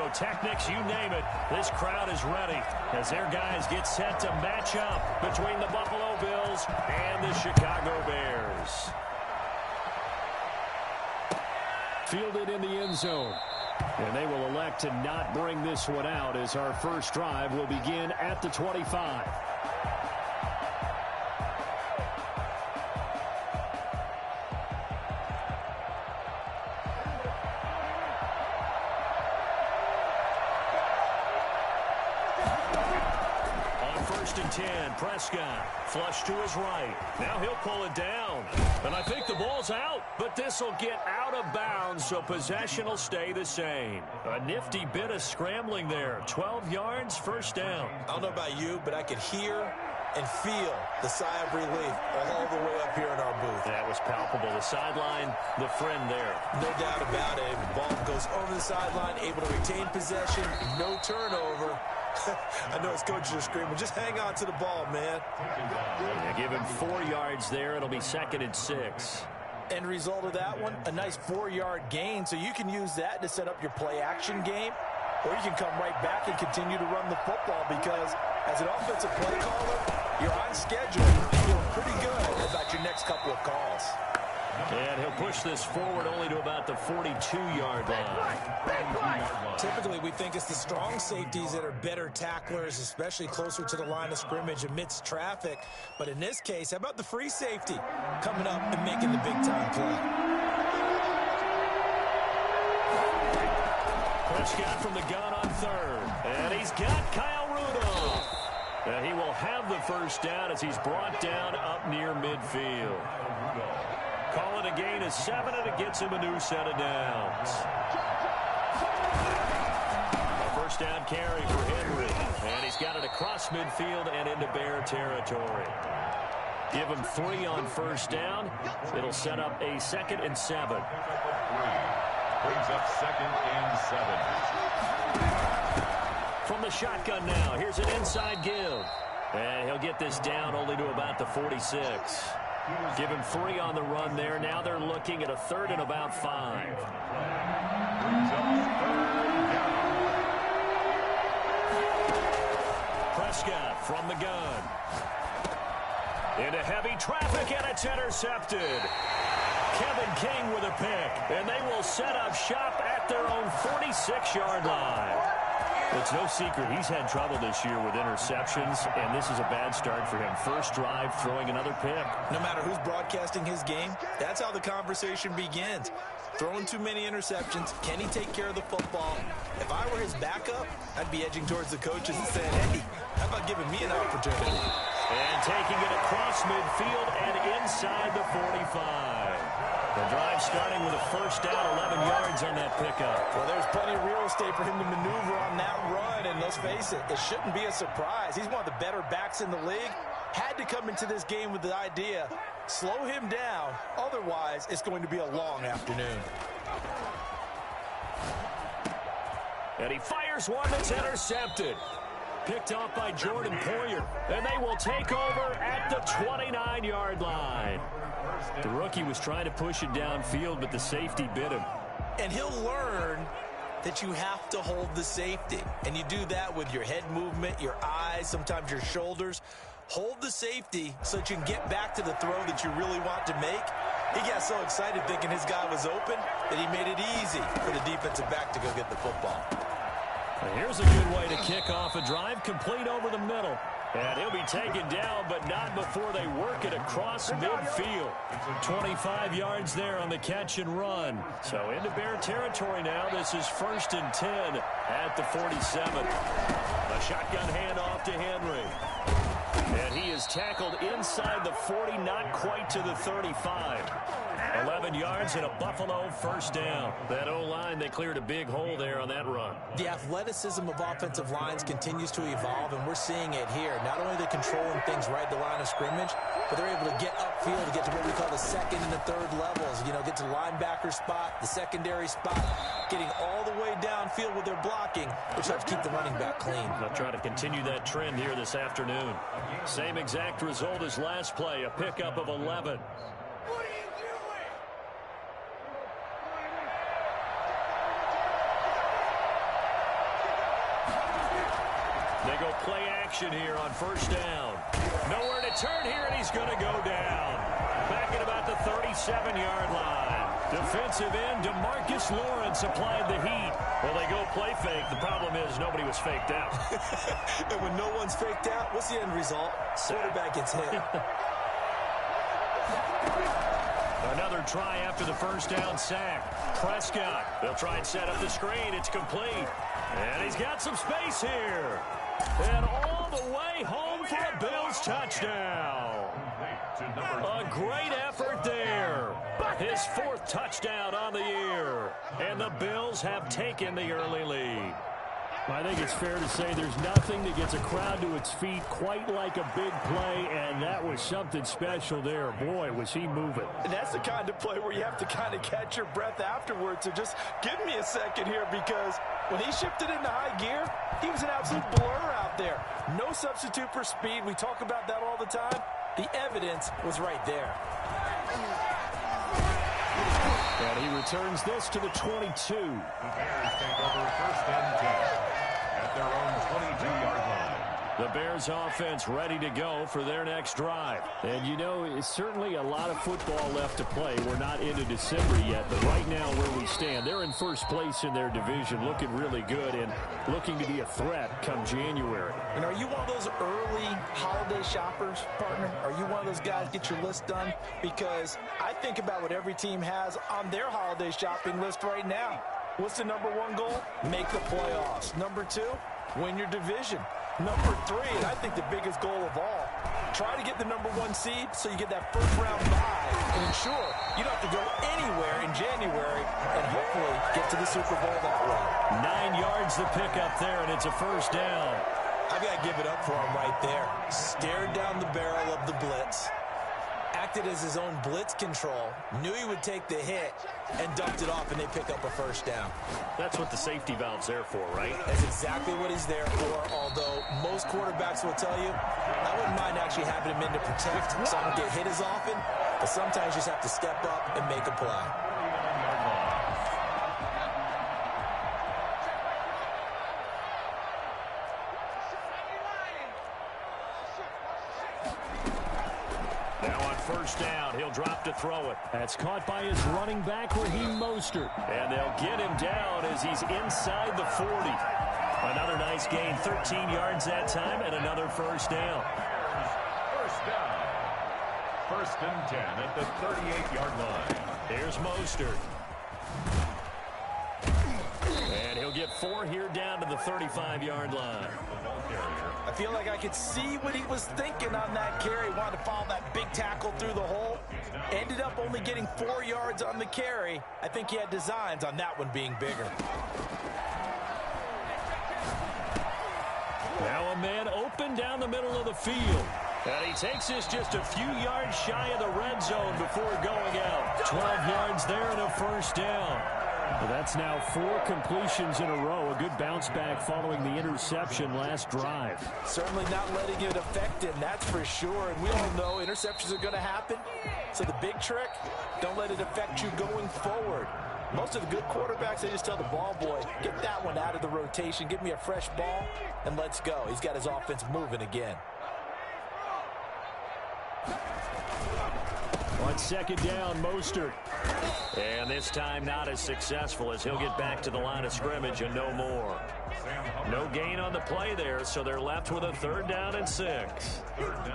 pyrotechnics, you name it. This crowd is ready as their guys get set to match up between the Buffalo Bills and the Chicago Bears. Fielded in the end zone. And they will elect to not bring this one out as our first drive will begin at the 25. And 10, Prescott, flush to his right. Now he'll pull it down. And I think the ball's out, but this will get out of bounds, so possession will stay the same. A nifty bit of scrambling there. 12 yards, first down. I don't know about you, but I could hear and feel the sigh of relief all the way up here in our booth. That was palpable. The sideline, the friend there. No doubt about it. The ball goes over the sideline, able to retain possession, no turnover. I know his coaches are screaming, just hang on to the ball, man. Yeah, give him 4 yards there. It'll be 2nd and 6. End result of that one, a nice 4-yard gain, so you can use that to set up your play-action game, or you can come right back and continue to run the football because as an offensive play caller, you're on schedule. You feel pretty good about your next couple of calls. And he'll push this forward only to about the 42-yard line. Typically, we think it's the strong safeties that are better tacklers, especially closer to the line of scrimmage amidst traffic. But in this case, how about the free safety coming up and making the big-time play? Prescott from the gun on 3rd. And he's got Kyle Rudolph. And he will have the first down as he's brought down up near midfield. Call it a gain of 7, and it gets him a new set of downs. A first down carry for Henry. And he's got it across midfield and into Bear territory. Give him 3 on first down. It'll set up a 2nd and 7. Brings up 2nd and 7. From the shotgun now, here's an inside give. And he'll get this down only to about the 46. Give him 3 on the run there. Now they're looking at a 3rd and about 5. Prescott from the gun. Into heavy traffic, and it's intercepted. Kevin King with a pick, and they will set up shop at their own 46-yard line. It's no secret he's had trouble this year with interceptions, and this is a bad start for him. First drive, throwing another pick. No matter who's broadcasting his game, that's how the conversation begins. Throwing too many interceptions. Can he take care of the football? If I were his backup, I'd be edging towards the coaches and saying, hey, how about giving me an opportunity? And taking it across midfield and inside the 45. The drive starting with a first down, 11 yards on that pickup. Well, there's plenty of real estate for him to maneuver on that run, and let's face it, it shouldn't be a surprise. He's one of the better backs in the league. Had to come into this game with the idea, slow him down, otherwise it's going to be a long afternoon. And he fires one that's intercepted. Picked off by Jordan Poyer, and they will take over at the 29-yard line. The rookie was trying to push it downfield, but the safety bit him. And he'll learn that you have to hold the safety. And you do that with your head movement, your eyes, sometimes your shoulders. Hold the safety so that you can get back to the throw that you really want to make. He got so excited thinking his guy was open that he made it easy for the defensive back to go get the football. Well, here's a good way to kick off a drive, complete over the middle. And he'll be taken down, but not before they work it across midfield. 25 yards there on the catch and run. So into Bear territory now. This is 1st and 10 at the 47. A shotgun handoff to Henry. And he is tackled inside the 40, not quite to the 35. 11 yards and a Buffalo first down. That O-line, they cleared a big hole there on that run. The athleticism of offensive lines continues to evolve, and we're seeing it here. Not only are they controlling things right at the line of scrimmage, but they're able to get upfield to get to what we call the 2nd and the 3rd levels. You know, get to the linebacker spot, the secondary spot, getting all the way downfield with their blocking, which helps keep the running back clean. They'll try to continue that trend here this afternoon. Same exact result as last play, a pickup of 11. They go play action here on first down. Nowhere to turn here, and he's going to go down. Back at about the 37-yard line. Defensive end DeMarcus Lawrence applied the heat. Well, they go play fake. The problem is nobody was faked out. And when no one's faked out, what's the end result? Quarterback gets hit. Another try after the first down sack. Prescott, they'll try and set up the screen. It's complete. And he's got some space here. And all the way home for a Bills touchdown. A great effort there. His fourth touchdown on the year. And the Bills have taken the early lead. I think it's fair to say there's nothing that gets a crowd to its feet quite like a big play, and that was something special there. Boy, was he moving. And that's the kind of play where you have to kind of catch your breath afterwards. So just give me a second here, because when he shifted into high gear, he was an absolute blur out there. No substitute for speed. We talk about that all the time. The evidence was right there. And he returns this to the 22. The Bears take over first and 10 at their own 22-yard line. The Bears offense ready to go for their next drive. And, you know, it's certainly a lot of football left to play. We're not into December yet, but right now where we stand, they're in first place in their division, looking really good and looking to be a threat come January. And are you one of those early holiday shoppers, partner? Are you one of those guys get your list done? Because I think about what every team has on their holiday shopping list right now. What's the number one goal? Make the playoffs. Number two, win your division. Number three, and I think the biggest goal of all, try to get the number one seed so you get that first round bye and ensure you don't have to go anywhere in January and hopefully get to the Super Bowl that way. 9 yards the pickup there, and it's a first down. I've got to give it up for him right there. Stared down the barrel of the blitz. Acted as his own blitz control. Knew he would take the hit and dumped it off, and they pick up a first down. That's what the safety valve's there for, right? That's exactly what he's there for, although most quarterbacks will tell you, I wouldn't mind actually having him in to protect so I don't get hit as often, but sometimes you just have to step up and make a play. First down, he'll drop to throw it. That's caught by his running back, Raheem Mostert. And they'll get him down as he's inside the 40. Another nice gain, 13 yards that time, and another first down. First down. First and 10 at the 38-yard line. Here's Mostert. And he'll get 4 here down to the 35-yard line. I feel like I could see what he was thinking on that carry. Wanted to follow that big tackle through the hole. Ended up only getting 4 yards on the carry. I think he had designs on that one being bigger. Now a man open down the middle of the field. And he takes this just a few yards shy of the red zone before going out. 12 yards there and a first down. Well, that's now 4 completions in a row. A good bounce back following the interception last drive. Certainly not letting it affect him, that's for sure. And we all know interceptions are going to happen. So the big trick, don't let it affect you going forward. Most of the good quarterbacks, they just tell the ball boy, get that one out of the rotation, give me a fresh ball, and let's go. He's got his offense moving again. On second down, Mostert. And this time not as successful as he'll get back to the line of scrimmage and no more. No gain on the play there, so they're left with a 3rd down and 6.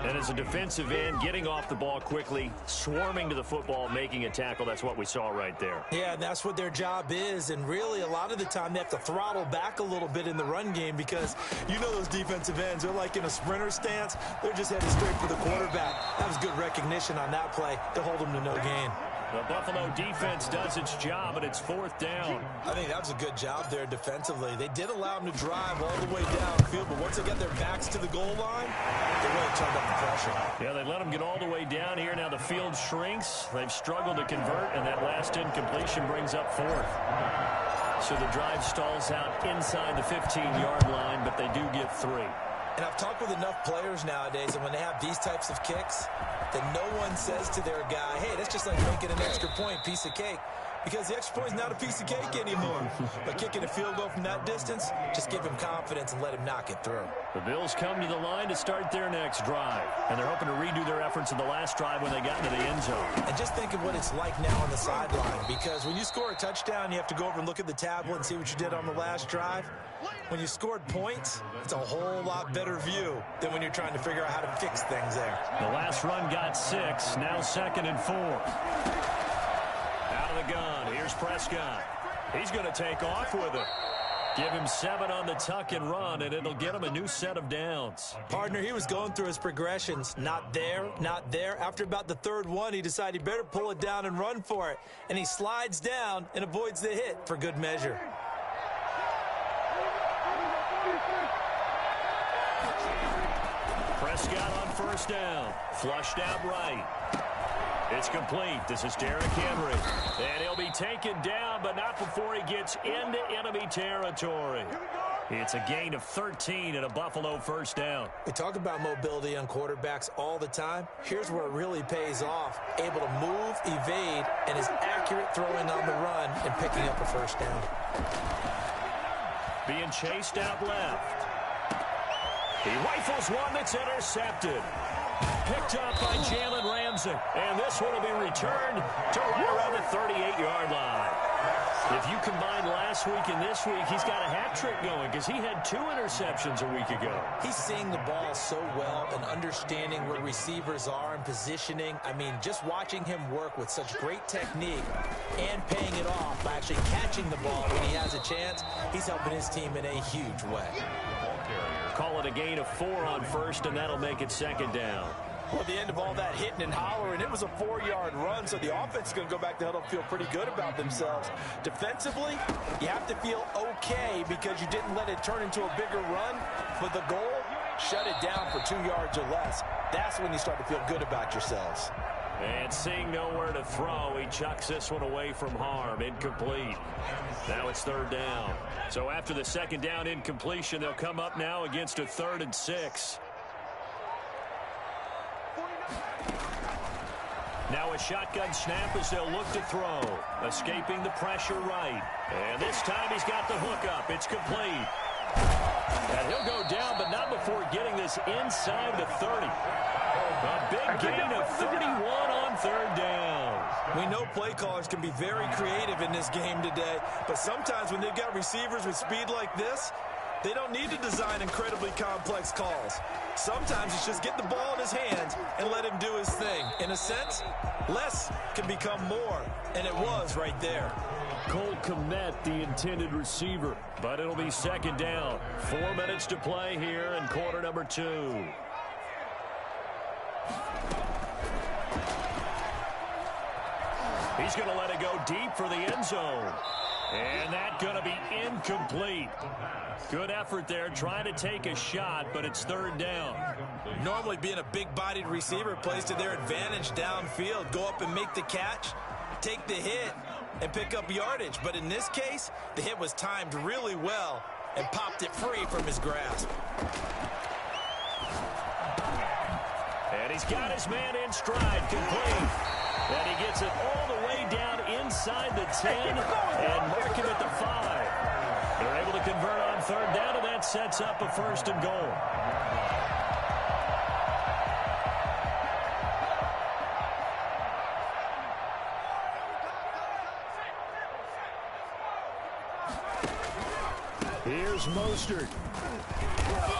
And as a defensive end, getting off the ball quickly, swarming to the football, making a tackle, that's what we saw right there. Yeah, and that's what their job is, and really a lot of the time they have to throttle back a little bit in the run game because you know those defensive ends, they're like in a sprinter stance. They're just headed straight for the quarterback. That was good recognition on that play to hold them to no gain. The Buffalo defense does its job, and it's 4th down. I think that was a good job there defensively. They did allow them to drive all the way downfield, but once they got their backs to the goal line, they really turned up the pressure. Yeah, they let them get all the way down here. Now the field shrinks. They've struggled to convert, and that last incompletion brings up 4th. So the drive stalls out inside the 15-yard line, but they do get 3. And I've talked with enough players nowadays, and when they have these types of kicks, that no one says to their guy, hey, that's just like making an extra point, piece of cake. because the extra point is not a piece of cake anymore. But kicking a field goal from that distance, just give him confidence and let him knock it through. The Bills come to the line to start their next drive, and they're hoping to redo their efforts in the last drive when they got into the end zone. And just think of what it's like now on the sideline, because when you score a touchdown, you have to go over and look at the tablet and see what you did on the last drive. When you scored points, it's a whole lot better view than when you're trying to figure out how to fix things there. The last run got 6, now 2nd and 4. Out of the gun, here's Prescott. He's going to take off with it. Give him 7 on the tuck and run, and it'll get him a new set of downs. Partner, he was going through his progressions. Not there, not there. After about the third one, he decided he better pull it down and run for it. And he slides down and avoids the hit for good measure. Prescott on first down. Flushed out right. It's complete. This is Derrick Henry. And he'll be taken down, but not before he gets into enemy territory. It's a gain of 13 and a Buffalo first down. We talk about mobility on quarterbacks all the time. Here's where it really pays off. Able to move, evade, and is accurate throwing on the run and picking up a first down. Being chased out left. He rifles one that's intercepted. Picked up by Jalen Ramsey. And this one will be returned to right around the 38-yard line. If you combine last week and this week, he's got a hat trick going because he had 2 interceptions a week ago. He's seeing the ball so well and understanding where receivers are and positioning. I mean, just watching him work with such great technique and paying it off by actually catching the ball when he has a chance, he's helping his team in a huge way. Call it a gain of 4 on first, and that'll make it 2nd down. Well, at the end of all that hitting and hollering, it was a 4-yard run, so the offense is going to go back to huddle and feel pretty good about themselves. Defensively, you have to feel okay because you didn't let it turn into a bigger run, but the goal, shut it down for 2 yards or less. That's when you start to feel good about yourselves. And seeing nowhere to throw, he chucks this one away from harm. Incomplete. Now it's 3rd down. So after the 2nd down incompletion, they'll come up now against a 3rd and 6. Now a shotgun snap as they'll look to throw. Escaping the pressure right. And this time he's got the hook up. It's complete. And he'll go down, but not before getting this inside the 30. A big gain of 31 on 3rd down. We know play callers can be very creative in this game today, but sometimes when they've got receivers with speed like this, they don't need to design incredibly complex calls. Sometimes it's just get the ball in his hands and let him do his thing. In a sense, less can become more, and it was right there. Cole Kmet, the intended receiver, but it'll be 2nd down. 4 minutes to play here in quarter number 2. He's going to let it go deep for the end zone. And that's going to be incomplete. Good effort there, trying to take a shot, but it's 3rd down. Normally being a big-bodied receiver plays to their advantage downfield. Go up and make the catch, take the hit, and pick up yardage. But in this case, the hit was timed really well and popped it free from his grasp. And he's got his man in stride, complete. And he gets it all the way down inside the 10 and mark him at the 5. They're able to convert on 3rd down, and that sets up a 1st and goal. Here's Mostert.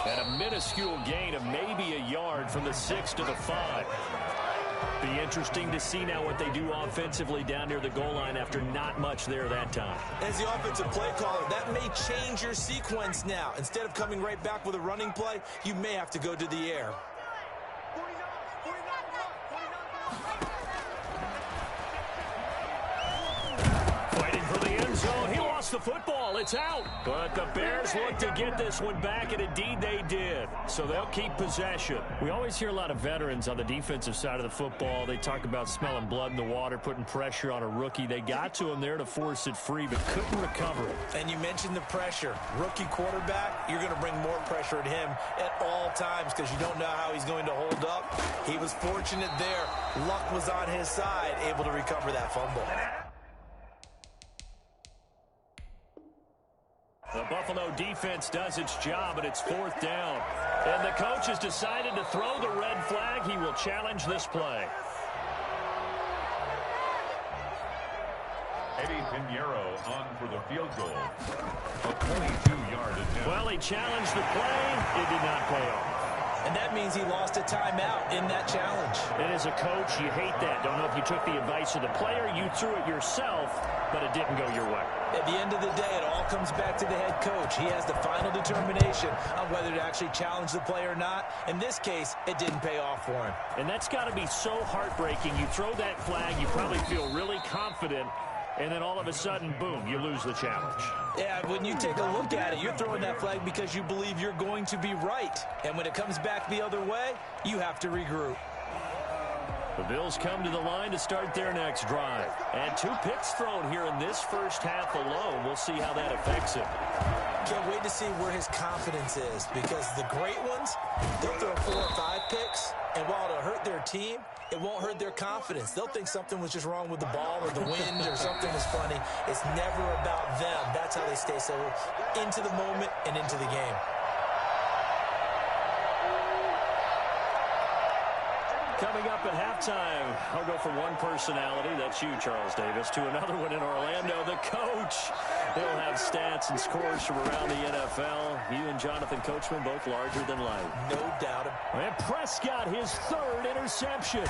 And a minuscule gain of maybe a yard from the 6 to the 5. Be interesting to see now what they do offensively down near the goal line after not much there that time. As the offensive play caller, that may change your sequence now. Instead of coming right back with a running play, you may have to go to the air. Fighting for the end zone. He lost the football. It's out. But the Bears look to get this one back, and indeed they did. So they'll keep possession. We always hear a lot of veterans on the defensive side of the football. They talk about smelling blood in the water, putting pressure on a rookie. They got to him there to force it free, but couldn't recover it. And you mentioned the pressure. Rookie quarterback, you're going to bring more pressure at him at all times because you don't know how he's going to hold up. He was fortunate there. Luck was on his side, able to recover that fumble. defense does its job, and it's 4th down. And the coach has decided to throw the red flag. He will challenge this play. Eddie Pinheiro on for the field goal. A 22-yard attempt. Well, he challenged the play. It did not pay off. And that means he lost a timeout in that challenge. And as a coach, you hate that. Don't know if you took the advice of the player, you threw it yourself, but it didn't go your way. At the end of the day, it all comes back to the head coach. He has the final determination on whether to actually challenge the play or not. In this case, it didn't pay off for him. And that's got to be so heartbreaking. You throw that flag, you probably feel really confident, and then all of a sudden, boom, you lose the challenge. Yeah, when you take a look at it, you're throwing that flag because you believe you're going to be right. And when it comes back the other way, you have to regroup. The Bills come to the line to start their next drive. And 2 picks thrown here in this first half alone. We'll see how that affects him. Can't wait to see where his confidence is, because the great ones, they'll throw 4 or 5 picks, and while it'll hurt their team, it won't hurt their confidence. They'll think something was just wrong with the ball or the wind or something was funny. It's never about them. That's how they stay so into the moment and into the game. Coming up at halftime, I'll go from one personality, that's you, Charles Davis, to another one in Orlando, the coach. He'll have stats and scores from around the NFL. You and Jonathan Coachman both larger than life. No doubt. And Prescott, his 3rd interception.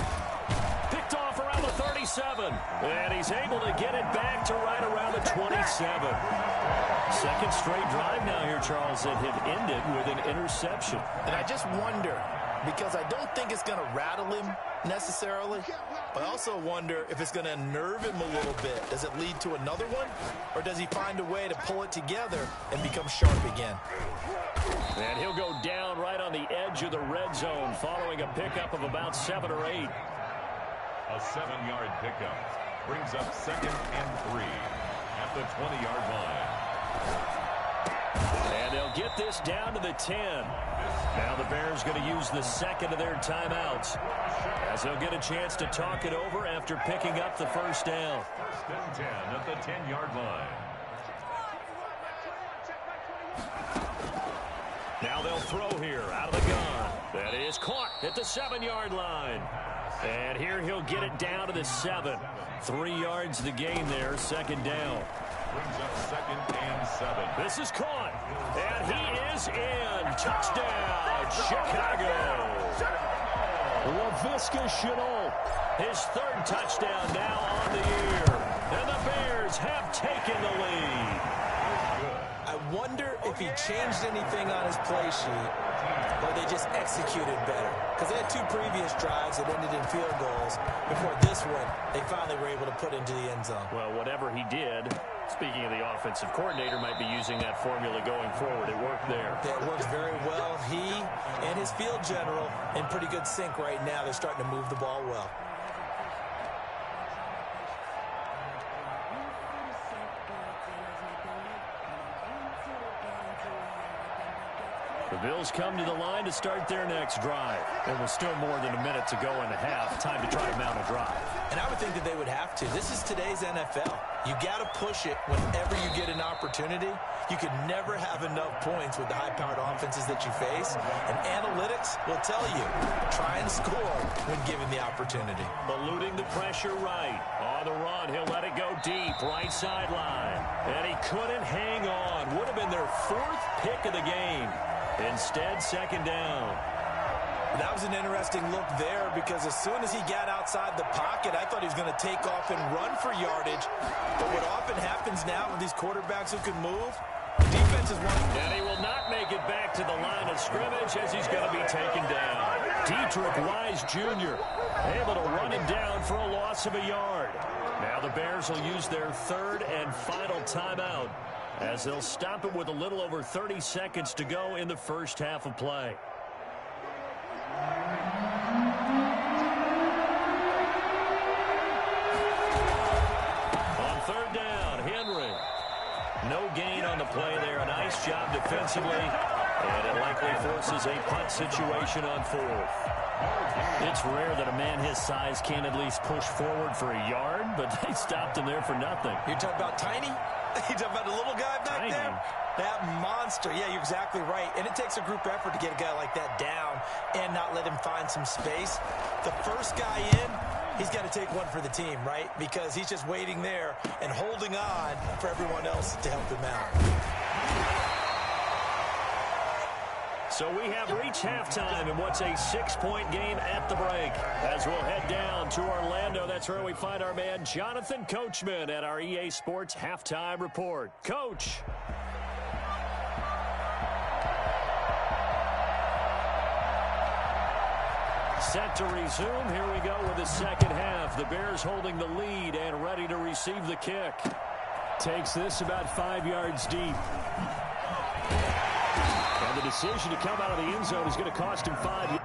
Picked off around the 37. And he's able to get it back to right around the 27. Second straight drive now here, Charles, that had ended with an interception. And I just wonder, because I don't think it's going to rattle him necessarily, but I also wonder if it's going to unnerve him a little bit. Does it lead to another one, or does he find a way to pull it together and become sharp again? And he'll go down right on the edge of the red zone following a pickup of about 7 or 8. A 7-yard pickup brings up 2nd and 3 at the 20-yard line. And they'll get this down to the 10. Now the Bears going to use the 2nd of their timeouts, as they'll get a chance to talk it over after picking up the first down. 1st and 10 at the 10-yard line. Now they'll throw here out of the gun. That is caught at the 7-yard line. And here he'll get it down to the 7. 3 yards the gain there, 2nd down. Brings up 2nd and 7. This is caught. And he is in. Touchdown, Chicago. Laviska Shenault, his 3rd touchdown now on the year. And the Bears have taken the lead. I wonder if he changed anything on his play sheet, or they just executed better. Because they had 2 previous drives that ended in field goals. Before this one, they finally were able to put into the end zone. Well, whatever he did, speaking of the offensive coordinator, might be using that formula going forward. It worked there. It works very well. He and his field general in pretty good sync right now. They're starting to move the ball well. The Bills come to the line to start their next drive. And with still more than a minute to go in the half, time to try to mount a drive. And I would think that they would have to. This is today's NFL. You got to push it whenever you get an opportunity. You could never have enough points with the high-powered offenses that you face. And analytics will tell you, try and score when given the opportunity. Eluding the pressure right. On the run, he'll let it go deep, right sideline. And he couldn't hang on. Would have been their 4th pick of the game. Instead, 2nd down. That was an interesting look there, because as soon as he got outside the pocket, I thought he was going to take off and run for yardage. But what often happens now with these quarterbacks who can move, defenses want to... And he will not make it back to the line of scrimmage, as he's going to be taken down. Dietrich Wise Jr. able to run him down for a loss of a yard. Now the Bears will use their 3rd and final timeout, as they'll stop it with a little over 30 seconds to go in the first half of play. On 3rd down, Henry. No gain on the play there. A nice job defensively. And it likely forces a punt situation on 4th. It's rare that a man his size can't at least push forward for a yard. but they stopped him there for nothing. You're talking about Tiny? You're talking about the little guy back there? That monster. Yeah, you're exactly right. And it takes a group effort to get a guy like that down and not let him find some space. The first guy in, he's got to take one for the team, right? Because he's just waiting there and holding on for everyone else to help him out. So we have reached halftime in what's a 6-point game at the break. As we'll head down to Orlando, that's where we find our man Jonathan Coachman at our EA Sports Halftime Report. Coach. Set to resume. Here we go with the second half. The Bears holding the lead and ready to receive the kick. Takes this about 5 yards deep. And the decision to come out of the end zone is going to cost him 5 yards.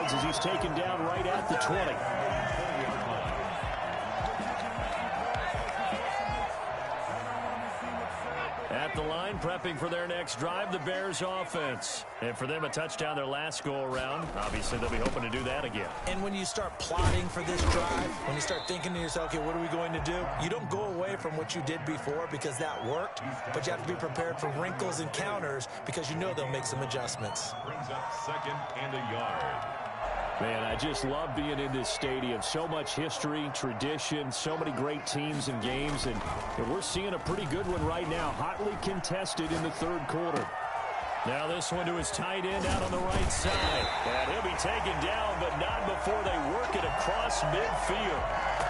As he's taken down right at the 20. At the line, prepping for their next drive, the Bears offense. And for them, a touchdown their last go-around. Obviously, they'll be hoping to do that again. And when you start plotting for this drive, when you start thinking to yourself, okay, what are we going to do? You don't go away from what you did before because that worked, but you have to be prepared for wrinkles and counters because you know they'll make some adjustments. Brings up 2nd and a yard. Man, I just love being in this stadium. So much history, tradition, so many great teams and games, and we're seeing a pretty good one right now, hotly contested in the third quarter. Now this one to his tight end out on the right side. And he'll be taken down, but not before they work it across midfield.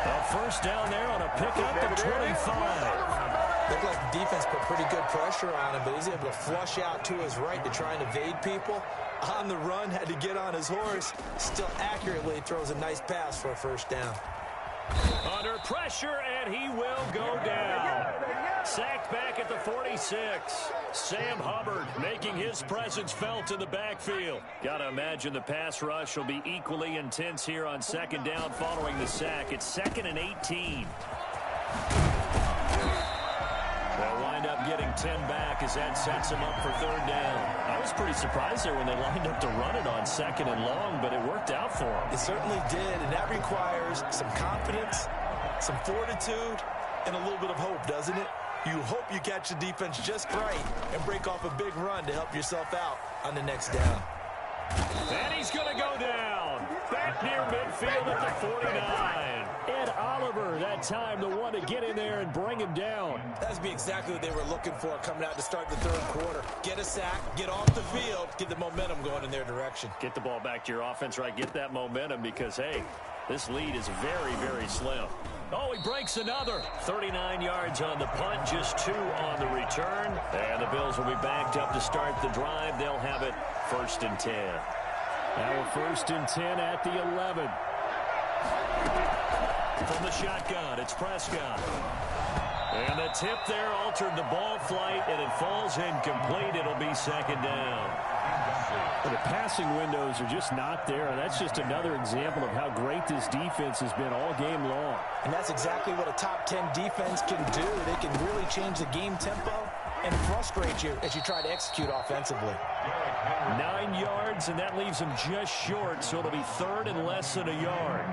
A first down there on a pickup at 25. Looked like the defense put pretty good pressure on him, but he's able to flush out to his right to try and evade people. On the run, had to get on his horse. Still accurately throws a nice pass for a first down. Under pressure, and he will go down. Sacked back at the 46. Sam Hubbard making his presence felt in the backfield. Got to imagine the pass rush will be equally intense here on second down following the sack. It's 2nd and 18. They'll wind up getting 10 back as that sets them up for third down. I was pretty surprised there when they lined up to run it on 2nd and long, but it worked out for them. It certainly did, and that requires some confidence, some fortitude, and a little bit of hope, doesn't it? You hope you catch the defense just right and break off a big run to help yourself out on the next down. And he's going to go down. Back near midfield at the 49. Ed Oliver, that time, the one to get in there and bring him down. That'd be exactly what they were looking for coming out to start the third quarter. Get a sack, get off the field, get the momentum going in their direction. Get the ball back to your offense, right? Get that momentum because, hey, this lead is very, very slim. Oh, he breaks another. 39 yards on the punt, just 2 on the return. And the Bills will be backed up to start the drive. They'll have it 1st and 10. Now 1st and 10 at the 11. From the shotgun, it's Prescott. And the tip there altered the ball flight, and it falls incomplete. It'll be 2nd down. Well, the passing windows are just not there, and that's just another example of how great this defense has been all game long. And that's exactly what a top 10 defense can do. They can really change the game tempo and frustrate you as you try to execute offensively. 9 yards, and that leaves him just short, so it'll be 3rd and less than a yard.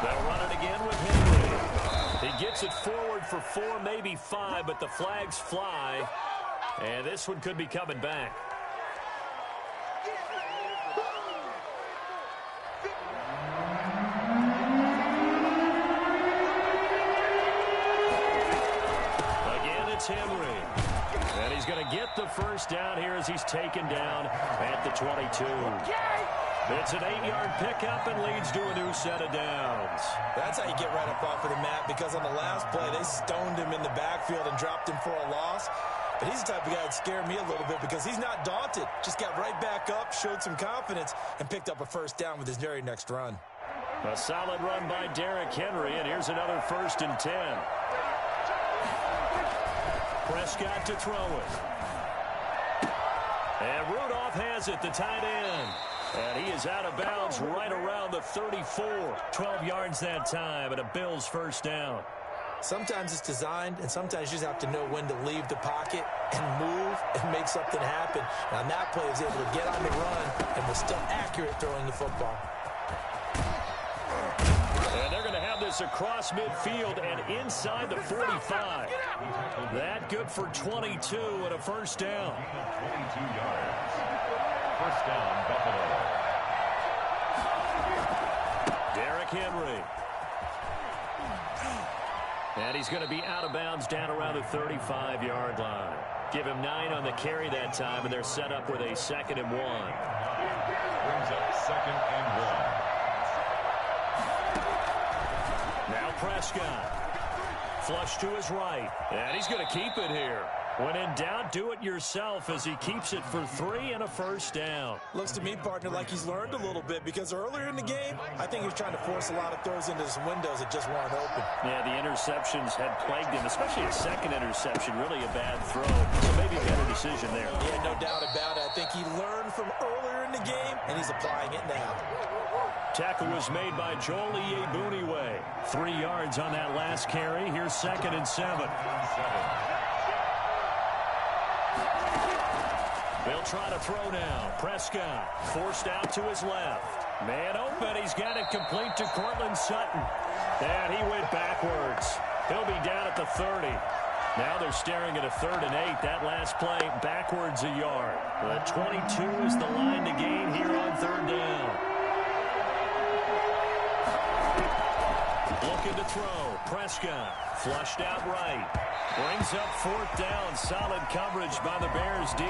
They'll run it again with Henry. He gets it forward for 4, maybe 5, but the flags fly, and this one could be coming back. Henry. And he's going to get the first down here as he's taken down at the 22. It's an 8-yard pickup and leads to a new set of downs. That's how you get right up off of the mat, because on the last play, they stoned him in the backfield and dropped him for a loss. but he's the type of guy that scared me a little bit because he's not daunted. Just got right back up, showed some confidence, and picked up a first down with his very next run. A solid run by Derrick Henry, and here's another 1st and 10. Prescott to throw it. And Rudolph has it, the tight end. And he is out of bounds right around the 34. 12 yards that time, and a Bills first down. Sometimes it's designed, and sometimes you just have to know when to leave the pocket and move and make something happen. And on that play, he was able to get on the run and was still accurate throwing the football. And they're going to have this across midfield and inside the 45. That good for 22 and a first down. 22 yards. First down, Buffalo. Derrick Henry. And he's going to be out of bounds down around the 35-yard line. Give him 9 on the carry that time, and they're set up with a 2nd and 1. Brings up 2nd and 1. Now Prescott. Flush to his right. And he's going to keep it here. When in doubt, do it yourself as he keeps it for 3 and a first down. Looks to me, partner, like he's learned a little bit because earlier in the game, I think he was trying to force a lot of throws into his windows that just weren't open. Yeah, the interceptions had plagued him, especially a second interception, really a bad throw. So maybe a better decision there. Yeah, no doubt about it. I think he learned from earlier in the game, and he's applying it now. Tackle was made by Joel Iyiegbuniwe. 3 yards on that last carry. Here's 2nd and 7. They'll try to throw now. Prescott forced out to his left. Man open. He's got it complete to Courtland Sutton. And he went backwards. He'll be down at the 30. Now they're staring at a 3rd and 8. That last play backwards a yard. The 22 is the line to gain here on 3rd down. Looking to throw. Prescott flushed out right. Brings up 4th down. Solid coverage by the Bears D.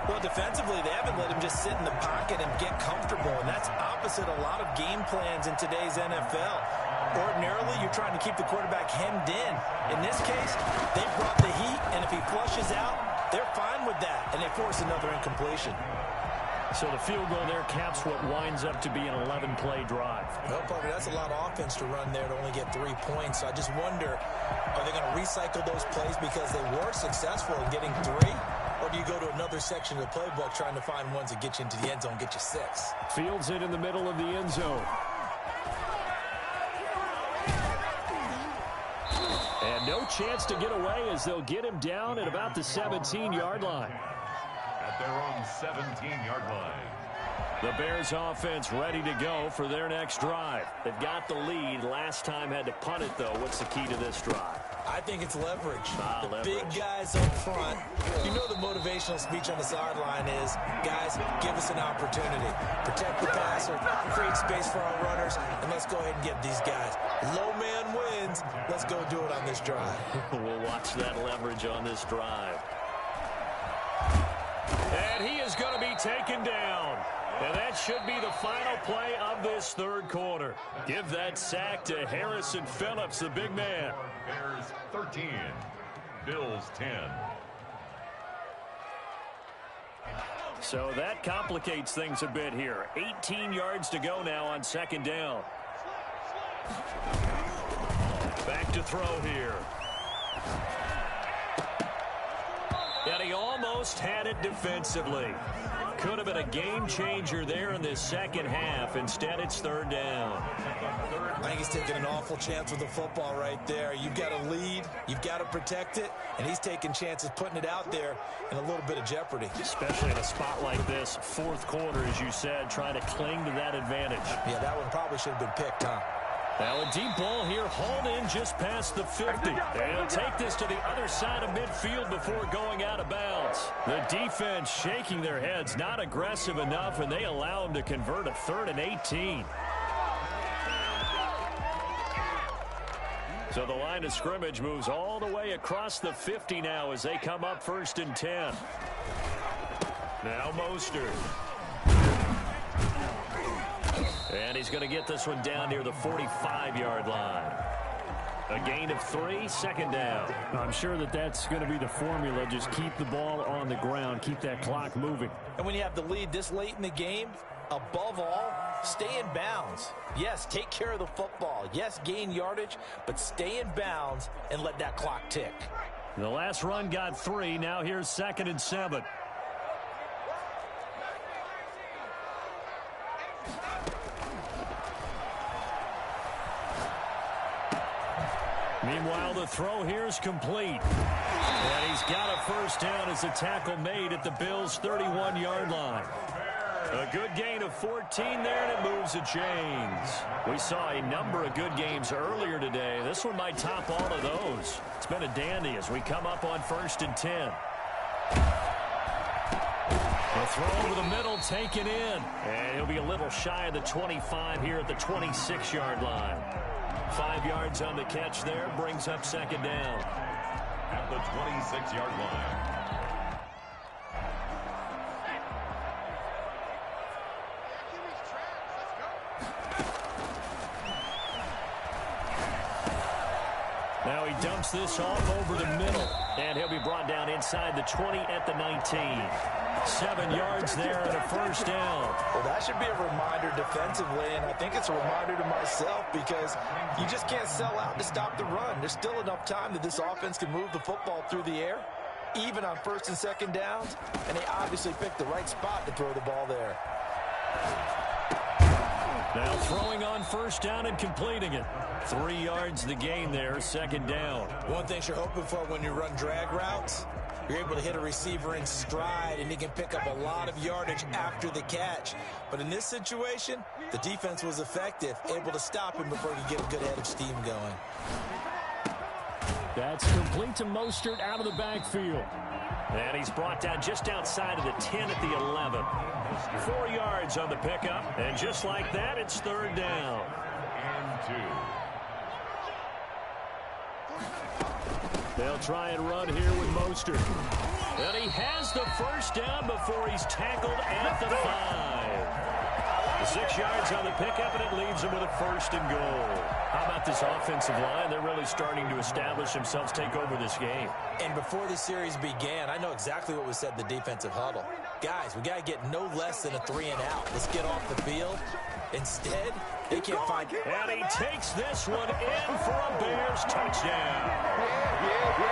Well, defensively, they haven't let him just sit in the pocket and get comfortable, and that's opposite a lot of game plans in today's NFL. Ordinarily, you're trying to keep the quarterback hemmed in. In this case, they brought the heat, and if he flushes out, they're fine with that, and they force another incompletion. So the field goal there caps what winds up to be an 11-play drive. Well, Parker, that's a lot of offense to run there to only get 3 points. So I just wonder, are they going to recycle those plays because they were successful in getting 3? Or do you go to another section of the playbook trying to find ones that get you into the end zone, get you 6? Fields it in the middle of the end zone. And no chance to get away as they'll get him down at about the 17-yard line. At their own 17-yard line. The Bears offense ready to go for their next drive. They've got the lead. Last time had to punt it, though. What's the key to this drive? I think it's leverage. Leverage. Big guys up front. You know the motivational speech on the sideline is, guys, give us an opportunity. Protect the passer, create space for our runners, and let's go ahead and get these guys. Low man wins. Let's go do it on this drive. We'll watch that leverage on this drive. And he is going to be taken down. And that should be the final play of this 3rd quarter. Give that sack to Harrison Phillips, the big man. Bears 13, Bills 10. So that complicates things a bit here. 18 yards to go now on 2nd down. Back to throw here. And he almost had it defensively. Could have been a game changer there in this 2nd half. Instead, it's 3rd down. I think he's taking an awful chance with the football right there. You've got to lead, you've got to protect it, and he's taking chances putting it out there in a little bit of jeopardy. Especially in a spot like this, 4th quarter, as you said, trying to cling to that advantage. Yeah, that one probably should have been picked, huh? Now a deep ball here, hauled in just past the 50. They'll take this to the other side of midfield before going out of bounds. The defense shaking their heads, not aggressive enough, and they allow them to convert a 3rd and 18. So the line of scrimmage moves all the way across the 50 now as they come up 1st and 10. Now Mostert. And he's going to get this one down near the 45-yard line. A gain of 3, second down. I'm sure that that's going to be the formula. Just keep the ball on the ground. Keep that clock moving. And when you have the lead this late in the game, above all, stay in bounds. Yes, take care of the football. Yes, gain yardage, but stay in bounds and let that clock tick. The last run got 3. Now here's 2nd and 7. Meanwhile, the throw here is complete. And he's got a first down as a tackle made at the Bills' 31-yard line. A good gain of 14 there, and it moves the chains. We saw a number of good games earlier today. This one might top all of those. It's been a dandy as we come up on 1st and 10. A throw over the middle, taken in. And he'll be a little shy of the 25 here at the 26-yard line. 5 yards on the catch there, brings up 2nd down. At the 26-yard line. Now he dumps this off over the middle, and he'll be brought down inside the 20 at the 19. 7 yards there and a first down. Well, that should be a reminder defensively, and I think it's a reminder to myself because you just can't sell out to stop the run. There's still enough time that this offense can move the football through the air, even on 1st and 2nd downs, and they obviously picked the right spot to throw the ball there. Now throwing on 1st down and completing it. 3 yards the gain there, 2nd down. One thing you're hoping for when you run drag routes, you're able to hit a receiver in stride, and he can pick up a lot of yardage after the catch. But in this situation, the defense was effective, able to stop him before he could get a good head of steam going. That's complete to Mostert out of the backfield. And he's brought down just outside of the 10 at the 11. 4 yards on the pickup, and just like that, it's 3rd down. And 2. They'll try and run here with Mostert. And he has the first down before he's tackled at the 5. 6 yards on the pickup, and it leaves him with a 1st and goal. How about this offensive line? They're really starting to establish themselves, take over this game. And before the series began, I know exactly what was said in the defensive huddle. Guys, we got to get no less than a 3 and out. Let's get off the field. Instead, they can't find... And he takes this one in for a Bears touchdown.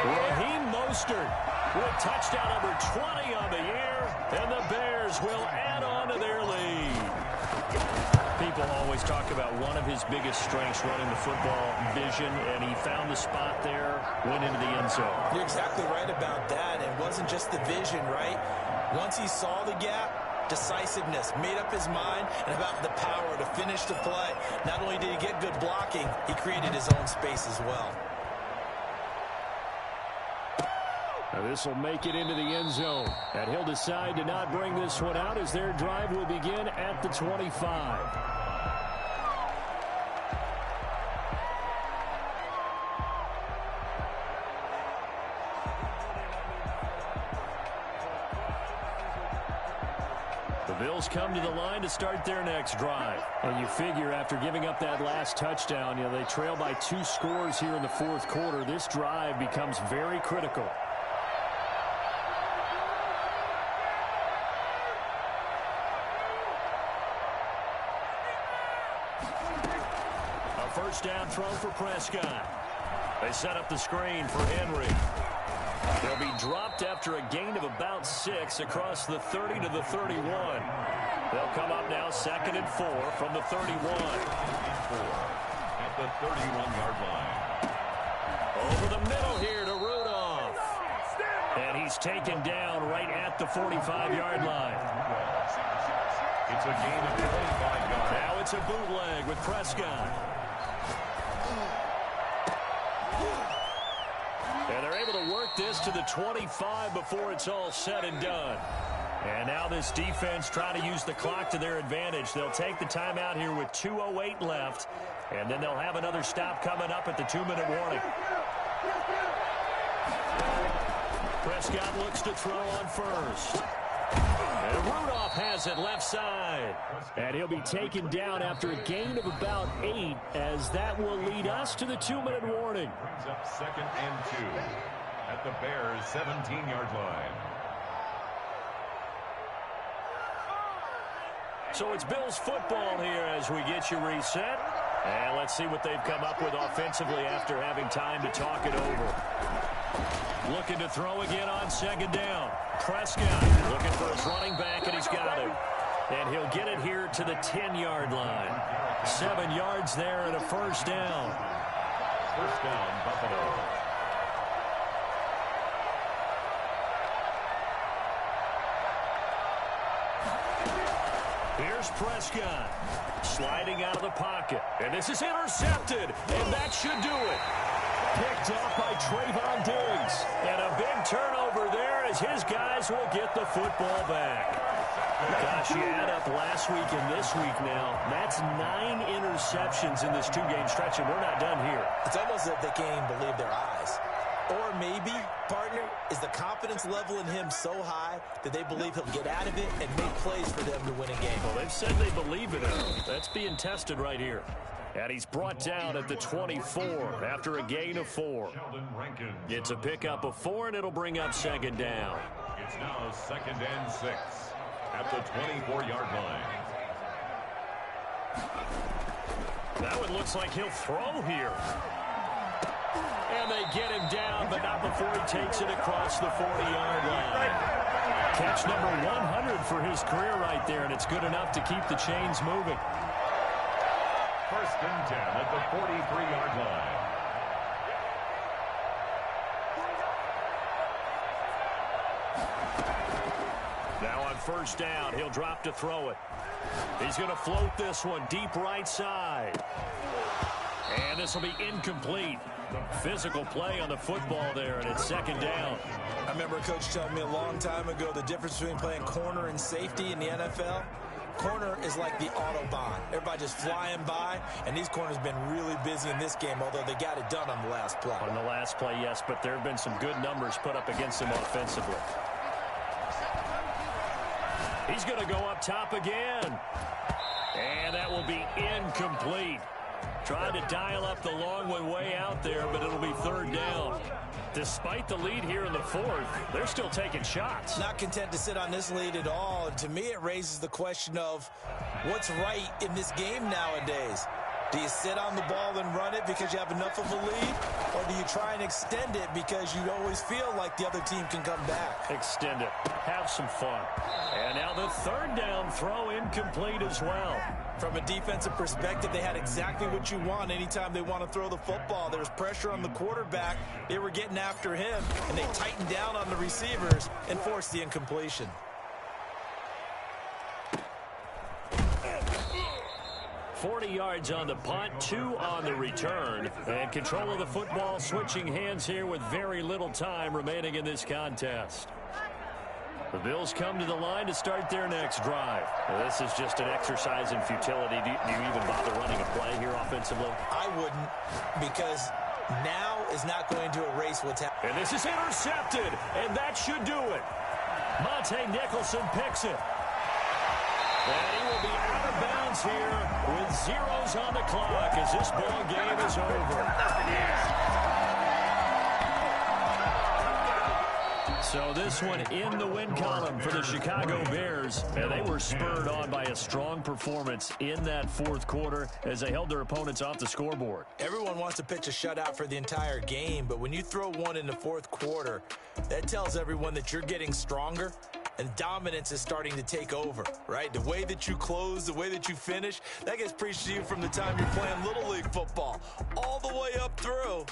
Raheem Mostert with touchdown number 20 on the year, and the Bears will add on to their lead. People always talk about one of his biggest strengths running the football, vision, and he found the spot there, went into the end zone. You're exactly right about that. It wasn't just the vision, right? Once he saw the gap, decisiveness, made up his mind, and about the power to finish the play. Not only did he get good blocking, he created his own space as well. Now this will make it into the end zone. And he'll decide to not bring this one out as their drive will begin at the 25. The Bills come to the line to start their next drive. And you figure after giving up that last touchdown, they trail by 2 scores here in the 4th quarter. This drive becomes very critical. A first down throw for Prescott. They set up the screen for Henry. They'll be dropped after a gain of about 6 across the 30 to the 31. They'll come up now 2nd and 4 from the 31. At the 31-yard line. Over the middle here to Rudolph. And he's taken down right at the 45-yard line. It's a gain of 25 yards. Now it's a bootleg with Prescott. And they're able to work this to the 25 before it's all said and done. And now this defense trying to use the clock to their advantage. They'll take the timeout here with 2:08 left. And then they'll have another stop coming up at the 2-minute warning. Prescott looks to throw on first. And Rudolph has it left side. And he'll be taken down after a gain of about 8, as that will lead us to the 2-minute warning. Brings up 2nd and 2 at the Bears' 17-yard line. So it's Bills football here as we get you reset. And let's see what they've come up with offensively after having time to talk it over. Looking to throw again on 2nd down. Prescott looking for his running back, and he's got him. And he'll get it here to the 10-yard line. 7 yards there and a 1st down. 1st down, Buffalo. Here's Prescott sliding out of the pocket. And this is intercepted, and that should do it. Picked off by Trayvon Diggs. And a big turnover there as his guys will get the football back. Gosh, you add up last week and this week now. That's 9 interceptions in this 2-game stretch, and we're not done here. It's almost as if they can't even believe their eyes. Or maybe, partner, is the confidence level in him so high that they believe he'll get out of it and make plays for them to win a game. Well, they've said they believe in him. That's being tested right here. And he's brought down at the 24 after a gain of 4. It's a pickup of 4, and it'll bring up 2nd down. It's now 2nd and 6 at the 24-yard line. That one looks like he'll throw here. And they get him down, but not before he takes it across the 40-yard line. Catch number 100 for his career right there, and it's good enough to keep the chains moving. 1st and 10 at the 43-yard line. Now on 1st down, he'll drop to throw it. He's going to float this one deep right side. And this will be incomplete. Physical play on the football there, and it's 2nd down. I remember a coach telling me a long time ago the difference between playing corner and safety in the NFL. Corner is like the Autobahn. Everybody just flying by, and these corners have been really busy in this game, although they got it done on the last play. On the last play, yes, but there have been some good numbers put up against him offensively. He's going to go up top again. And that will be incomplete. Tried to dial up the long one way out there, but it'll be 3rd down. Despite the lead here in the 4th, they're still taking shots. Not content to sit on this lead at all. And to me, it raises the question of what's right in this game nowadays. Do you sit on the ball and run it because you have enough of a lead? Or do you try and extend it because you always feel like the other team can come back? Extend it. Have some fun. And now the 3rd down throw incomplete as well. From a defensive perspective, they had exactly what you want anytime they want to throw the football. There's pressure on the quarterback. They were getting after him, and they tightened down on the receivers and forced the incompletion. $40 yards on the punt, 2 on the return. And control of the football switching hands here with very little time remaining in this contest. The Bills come to the line to start their next drive. Well, this is just an exercise in futility. Do you even bother running a play here offensively? I wouldn't, because now is not going to erase what's happening. And this is intercepted, and that should do it. Monte Nicholson picks it. And he will be out of bounds here with zeros on the clock as this ball game is over. So this one in the win column for the Chicago Bears. And they were spurred on by a strong performance in that 4th quarter as they held their opponents off the scoreboard. Everyone wants to pitch a shutout for the entire game, but when you throw one in the 4th quarter, that tells everyone that you're getting stronger and dominance is starting to take over, right? The way that you close, the way that you finish, that gets preached to you from the time you're playing Little League football all the way up through.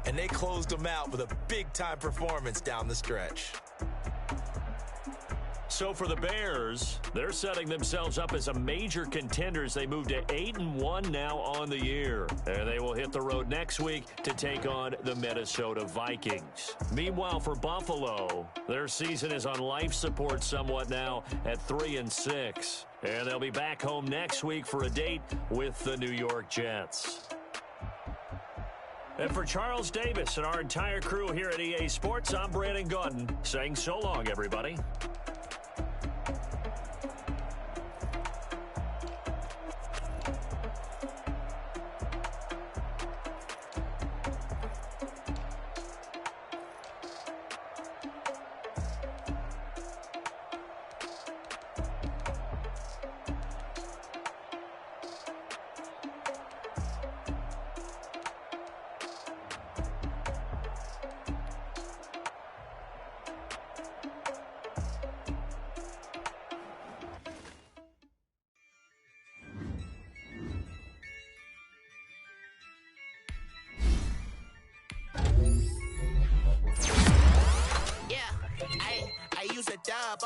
And they closed them out with a big-time performance down the stretch. So for the Bears, they're setting themselves up as a major contender as they move to 8-1 now on the year. And they will hit the road next week to take on the Minnesota Vikings. Meanwhile, for Buffalo, their season is on life support somewhat now at 3-6. And they'll be back home next week for a date with the New York Jets. And for Charles Davis and our entire crew here at EA Sports, I'm Brandon Gaudin saying so long, everybody.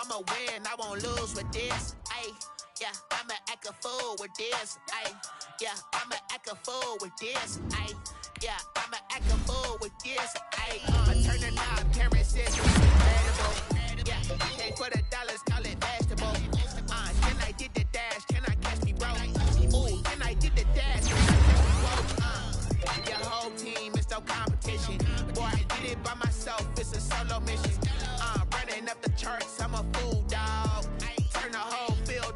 I'ma win, I won't lose with this. Ayy, yeah, I'ma act a fool with this. Ayy, yeah, I'ma act a fool with this. Ayy, yeah, I'ma act a fool with this. Ayy, turn the knob, camera says incredible. Yeah, can't put a dollars, call it vegetable. Then I did the dash, can I catch me, bro? Ooh, then I did the dash, can I catch me, bro? Your whole team is no competition. Boy, I did it by myself, it's a solo mission. Running up the charts.